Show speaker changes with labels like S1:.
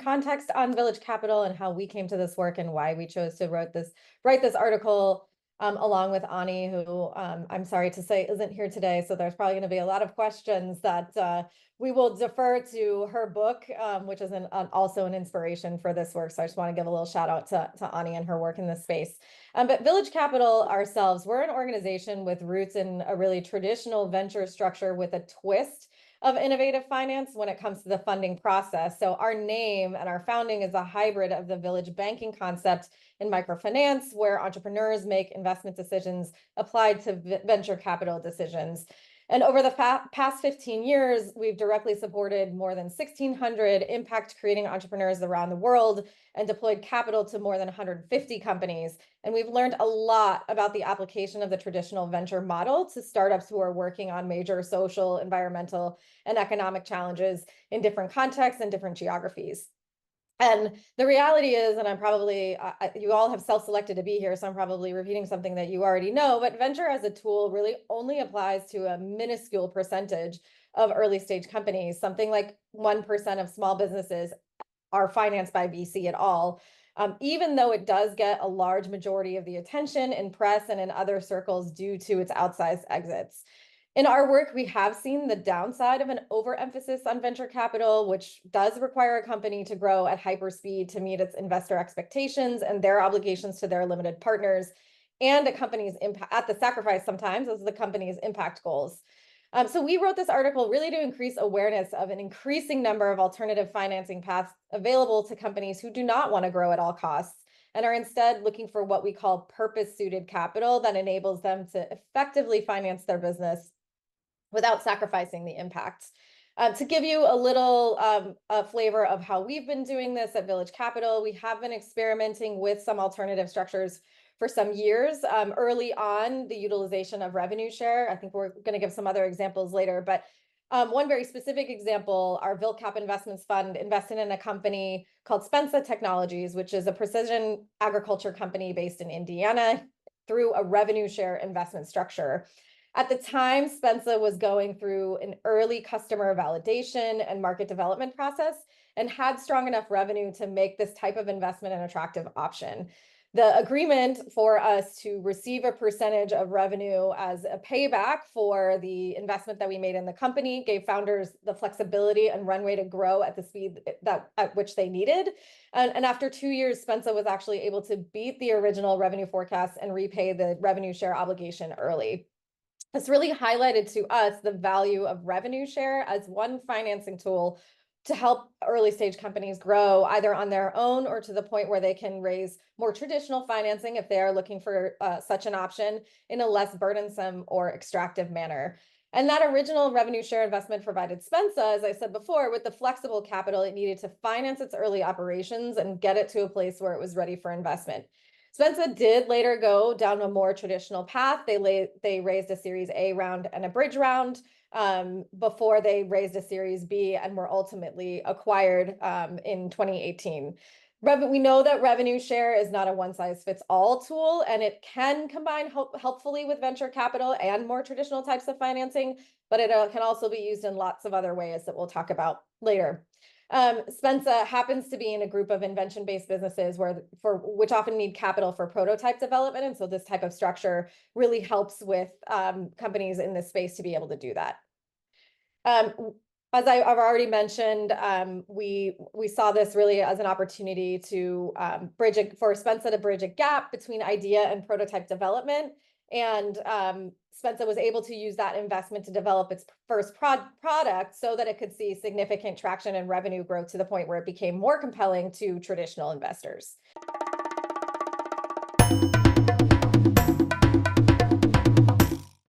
S1: context on Village Capital and how we came to this work and why we chose to write this article along with Ani, who I'm sorry to say isn't here today. So there's probably going to be a lot of questions that we will defer to her book, which is also an inspiration for this work. So I just want to give a little shout out to Ani and her work in this space. But Village Capital ourselves, we're an organization with roots in a really traditional venture structure with a twist of innovative finance when it comes to the funding process. So our name and our founding is a hybrid of the village banking concept in microfinance, where entrepreneurs make investment decisions applied to venture capital decisions. And over the past 15 years, we've directly supported more than 1,600 impact creating entrepreneurs around the world and deployed capital to more than 150 companies. And we've learned a lot about the application of the traditional venture model to startups who are working on major social, environmental, and economic challenges in different contexts and different geographies. And the reality is, and I'm probably, you all have self-selected to be here, so I'm probably repeating something that you already know, but venture as a tool really only applies to a minuscule percentage of early stage companies. Something like 1% of small businesses are financed by VC at all, even though it does get a large majority of the attention in press and in other circles due to its outsized exits. In our work, we have seen the downside of an overemphasis on venture capital, which does require a company to grow at hyperspeed to meet its investor expectations and their obligations to their limited partners, and a company's impact at the sacrifice sometimes of the company's impact goals. So we wrote this article really to increase awareness of an increasing number of alternative financing paths available to companies who do not want to grow at all costs and are instead looking for what we call purpose-suited capital that enables them to effectively finance their business without sacrificing the impact. To give you a little flavor of how we've been doing this at Village Capital, we have been experimenting with some alternative structures for some years. Early on, the utilization of revenue share. I think we're going to give some other examples later, but one very specific example, our VilCap Investments Fund invested in a company called Spensa Technologies, which is a precision agriculture company based in Indiana, through a revenue share investment structure. At the time, Spensa was going through an early customer validation and market development process and had strong enough revenue to make this type of investment an attractive option. The agreement for us to receive a percentage of revenue as a payback for the investment that we made in the company gave founders the flexibility and runway to grow at the speed at which they needed. And after 2 years, Spensa was actually able to beat the original revenue forecast and repay the revenue share obligation early. This really highlighted to us the value of revenue share as one financing tool to help early stage companies grow either on their own or to the point where they can raise more traditional financing if they are looking for such an option in a less burdensome or extractive manner. And that original revenue share investment provided Spensa, as I said before, with the flexible capital it needed to finance its early operations and get it to a place where it was ready for investment. Spensa did later go down a more traditional path. They raised a Series A round and a bridge round before they raised a Series B and were ultimately acquired in 2018. We know that revenue share is not a one-size-fits-all tool, and it can combine helpfully with venture capital and more traditional types of financing, but it can also be used in lots of other ways that we'll talk about later. Spensa happens to be in a group of invention-based businesses which often need capital for prototype development. And so this type of structure really helps with companies in this space to be able to do that. As I've already mentioned, we saw this really as an opportunity to for Spensa to bridge a gap between idea and prototype development. And Spensa was able to use that investment to develop its first product so that it could see significant traction and revenue growth to the point where it became more compelling to traditional investors.